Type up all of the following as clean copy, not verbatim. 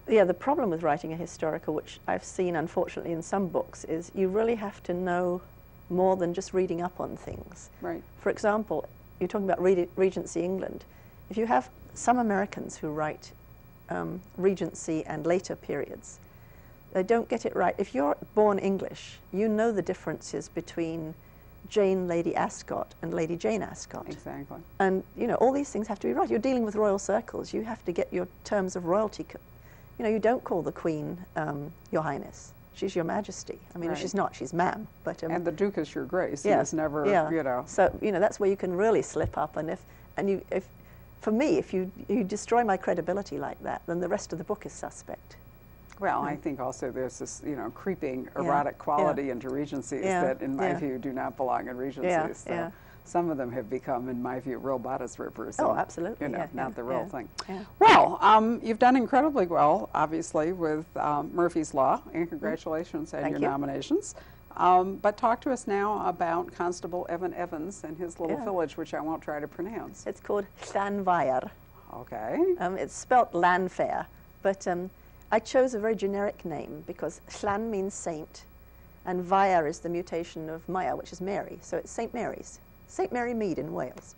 Yeah, the problem with writing a historical, which I've seen unfortunately in some books, is you really have to know more than just reading up on things. Right. For example, you're talking about Regency England. If you have some Americans who write Regency and later periods, they don't get it right. If you're born English, you know the differences between Jane Lady Ascot and Lady Jane Ascot. Exactly. And, you know, all these things have to be right. You're dealing with royal circles. You have to get your terms of royalty. You know, you don't call the Queen Your Highness. She's Your Majesty. I mean, right. she's not, she's ma'am. But and the Duke is Your Grace. Yeah, He's never, you know. So, you know, that's where you can really slip up. And for me, if you destroy my credibility like that, then the rest of the book is suspect. Well, I think also there's this, you know, creeping erotic quality into Regencies that, in my view, do not belong in Regencies. So some of them have become, in my view, real bodice rippers. Oh, and, absolutely. You know, not the real thing. Yeah. Well, you've done incredibly well, obviously, with Murphy's Law, and congratulations on your nominations. But talk to us now about Constable Evan Evans and his little village, which I won't try to pronounce. It's called Llanfair. Okay. It's spelt Llanfair, but I chose a very generic name because Llan means saint, and Fair is the mutation of Maya, which is Mary. So it's St. Mary's, St. Mary Mead in Wales.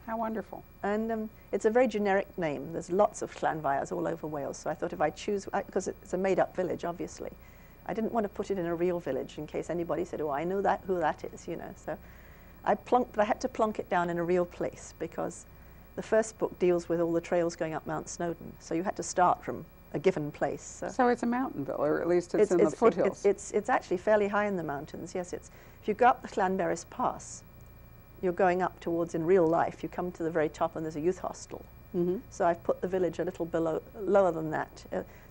How wonderful. And it's a very generic name. There's lots of Llanfairs all over Wales. So I thought if I choose, because it's a made-up village, obviously, I didn't want to put it in a real village in case anybody said, oh, I know that, who that is, you know. So but I had to plonk it down in a real place because the first book deals with all the trails going up Mount Snowdon. So you had to start from a given place. So it's a mountain village, or at least it's in the foothills. It's actually fairly high in the mountains, yes. If you go up the Llanberis Pass, you're going up towards, in real life, you come to the very top and there's a youth hostel. So I've put the village a little lower than that.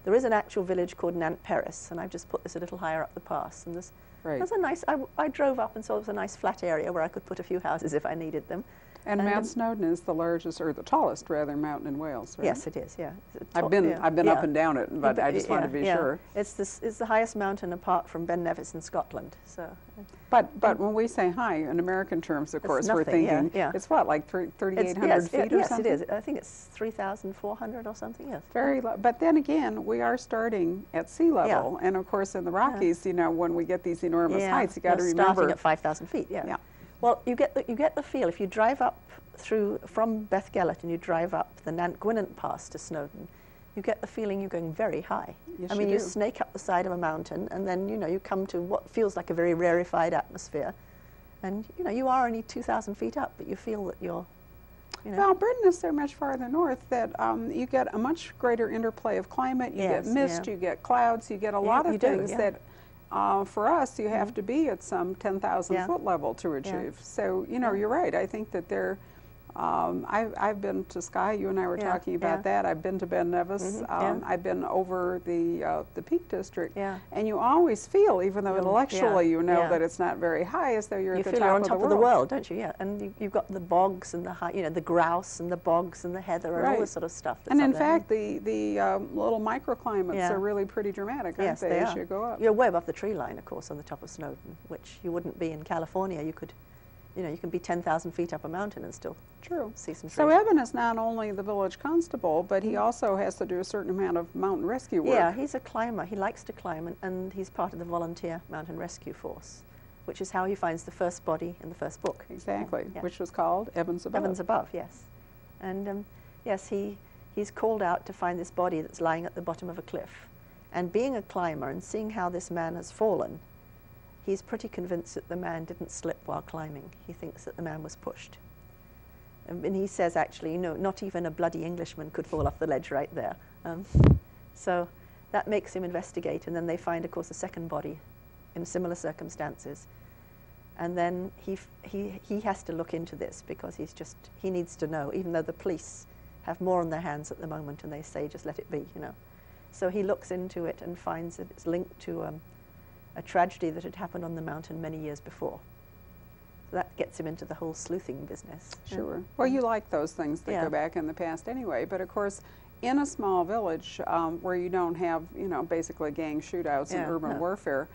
There is an actual village called Nant Peris, and I've just put this a little higher up the pass. And there's a nice, I drove up and saw it was a nice flat area where I could put a few houses if I needed them. And Mount Snowdon is the largest, or the tallest, rather, mountain in Wales, right? Yes, it is, yeah. I've been up and down it, but I just wanted to be sure. It's the highest mountain apart from Ben Nevis in Scotland. So. But when we say high, in American terms, of course, we're thinking, it's what, like 3,800 feet or something? Yes, it is. I think it's 3,400 or something, yes. Very low. But then again, we are starting at sea level. And of course, in the Rockies, you know, when we get these enormous heights, you got to remember. Starting at 5,000 feet, yeah. Well, you get the feel if you drive up from Bethgelert and you drive up the Nant Gwynant Pass to Snowdon, you get the feeling you're going very high. Yes, I mean, you snake up the side of a mountain, and then you come to what feels like a very rarefied atmosphere, and you are only 2,000 feet up, but you feel that you're. Well, Britain is so much farther north that you get a much greater interplay of climate. You get mist, you get clouds, you get a lot of things that. For us, you have to be at some 10,000 foot level to achieve. So, you're right. I think that I've been to Skye. You and I were talking about that. I've been to Ben Nevis. I've been over the Peak District. And you always feel, even though intellectually you know that it's not very high, as though you're at the top of the world. You feel you're on top of the world, don't you? Yeah. And you've got the bogs and the grouse and the bogs and the heather and all this sort of stuff. And in fact, the little microclimates are really pretty dramatic, aren't they, as you go up? You're way above the tree line, of course, on the top of Snowdon, which you wouldn't be in California. You could. You can be 10,000 feet up a mountain and still see some trees. So Evan is not only the village constable, but he also has to do a certain amount of mountain rescue work. Yeah, he's a climber. He likes to climb, and he's part of the volunteer mountain rescue force, which is how he finds the first body in the first book. Exactly, which was called Evans Above. Evans Above, yes. And yes, he's called out to find this body that's lying at the bottom of a cliff. And being a climber and seeing how this man has fallen, he's pretty convinced that the man didn't slip while climbing. He thinks that the man was pushed. And he says, actually, not even a bloody Englishman could fall off the ledge right there. So that makes him investigate. And then they find, of course, a second body in similar circumstances. And then he has to look into this because he needs to know, even though the police have more on their hands at the moment and they say, just let it be, So he looks into it and finds that it's linked to a tragedy that had happened on the mountain many years before. So that gets him into the whole sleuthing business. Sure. Well, you like those things that go back in the past anyway, but of course, in a small village where you don't have, basically gang shootouts and urban warfare,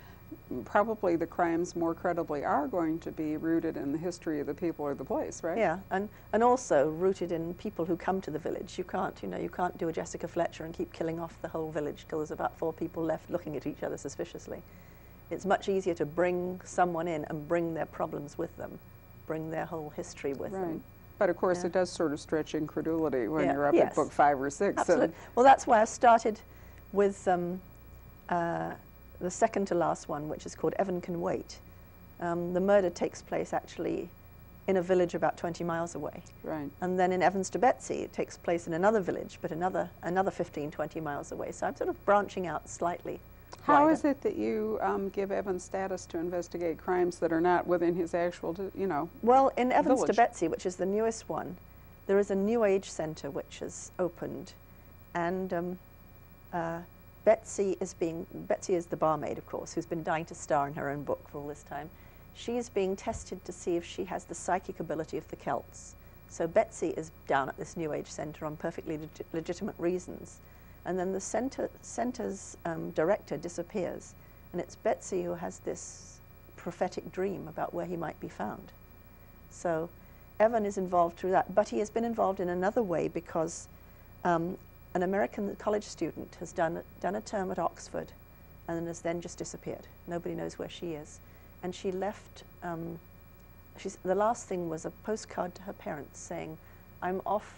probably the crimes more credibly are going to be rooted in the history of the people or the place, right? Yeah, and also rooted in people who come to the village. You can't, you can't do a Jessica Fletcher and keep killing off the whole village till there's about 4 people left looking at each other suspiciously. It's much easier to bring someone in and bring their problems with them, bring their whole history with them. But of course, it does sort of stretch incredulity when you're up yes. at book 5 or 6. Absolutely. Well, that's why I started with the second to last one, which is called Evan Can Wait. The murder takes place actually in a village about 20 miles away. Right. And then in Evans to Betsy, it takes place in another village, but another 15, 20 miles away. So I'm sort of branching out slightly. How is it that you give Evan status to investigate crimes that are not within his actual, Well, in Evans village? to Betsy, which is the newest one, there is a New Age center which has opened, and Betsy is the barmaid, of course, who's been dying to star in her own book for all this time. She is being tested to see if she has the psychic ability of the Celts. So Betsy is down at this New Age center on perfectly legitimate reasons. And then the center's director disappears, and it's Betsy who has this prophetic dream about where he might be found. So Evan is involved through that, but he has been involved in another way because an American college student has done a term at Oxford and has then just disappeared. Nobody knows where she is. And she left, the last thing was a postcard to her parents saying, "I'm off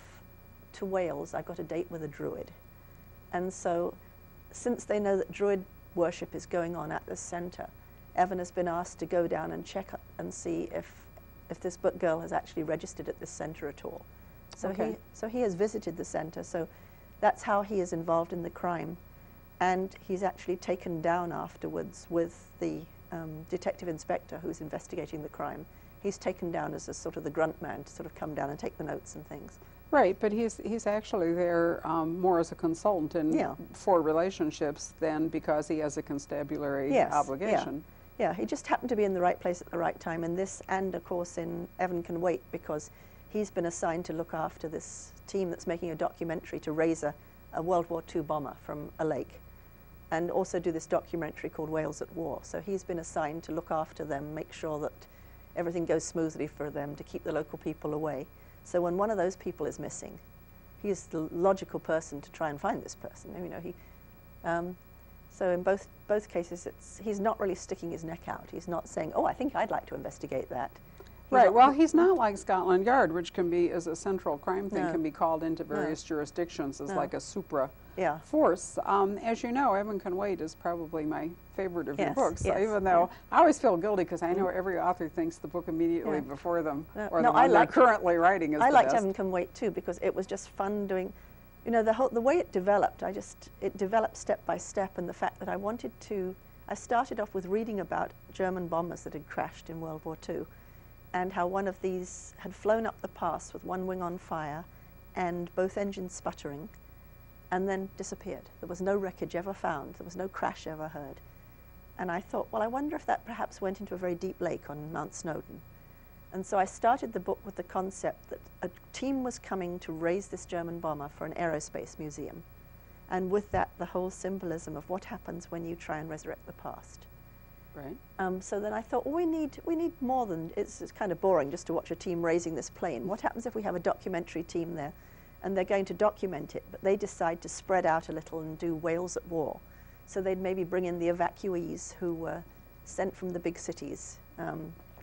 to Wales, I've got a date with a druid." And so, since they know that druid worship is going on at this center, Evan has been asked to go down and check and see if this book girl has actually registered at this center at all. So he has visited the center. So that's how he is involved in the crime, and he's actually taken down afterwards with the detective inspector who's investigating the crime. He's taken down as a sort of the grunt man to sort of come down and take the notes and things. Right, but he's actually there more as a consultant and for relationships than because he has a constabulary obligation. Yeah, he just happened to be in the right place at the right time in this, and of course in Evan Can Wait, because he's been assigned to look after this team that's making a documentary to raise a World War II bomber from a lake, and also do this documentary called Wales at War. So he's been assigned to look after them, make sure that everything goes smoothly for them, to keep the local people away. So when one of those people is missing, he is the logical person to try and find this person. So in both cases, he's not really sticking his neck out. He's not saying, "Oh, I think I'd like to investigate that." Right. Well, he's not like Scotland Yard, which can be, as a central crime thing, can be called into various jurisdictions as like a supra force. As you know, Evan Can Wait is probably my favorite of your books, even though I always feel guilty because I know every author thinks the book immediately before them or the one they're currently writing is the best. I liked Evan Can Wait too because it was just fun doing, the way it developed. It developed step by step, and the fact that I started off with reading about German bombers that had crashed in World War II, and how one of these had flown up the pass with one wing on fire and both engines sputtering, and then disappeared. There was no wreckage ever found. There was no crash ever heard. And I thought, well, I wonder if that perhaps went into a very deep lake on Mount Snowdon. And so I started the book with the concept that a team was coming to raise this German bomber for an aerospace museum. And with that, the whole symbolism of what happens when you try and resurrect the past. Right. So then I thought, well, we need more than, it's kind of boring just to watch a team raising this plane. What happens if we have a documentary team there, and they're going to document it, but they decide to spread out a little and do Wales at War? So they'd maybe bring in the evacuees who were sent from the big cities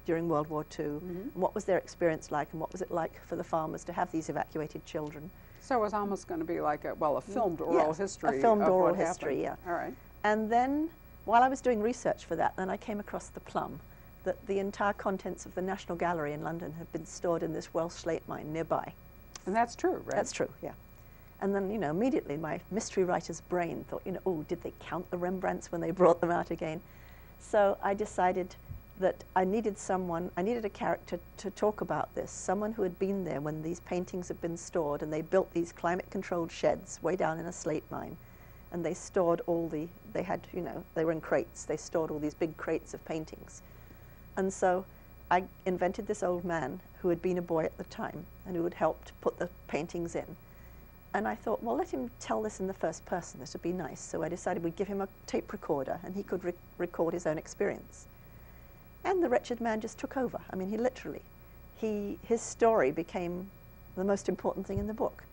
during World War II. And what was their experience like, and what was it like for the farmers to have these evacuated children? So it was almost going to be like a filmed oral history. A filmed of oral what history, happened. All right. And then, while I was doing research for that, then I came across the plum, that the entire contents of the National Gallery in London had been stored in this Welsh slate mine nearby. And that's true, right? That's true, yeah. And then, immediately my mystery writer's brain thought, oh, did they count the Rembrandts when they brought them out again? So I decided that I needed a character to talk about this, someone who had been there when these paintings had been stored, and they built these climate-controlled sheds way down in a slate mine. And they stored they were in crates. They stored all these big crates of paintings. And so I invented this old man who had been a boy at the time and who had helped put the paintings in. And I thought, well, let him tell this in the first person. This would be nice. So I decided we'd give him a tape recorder, and he could record his own experience. And the wretched man just took over. I mean, he literally, his story became the most important thing in the book.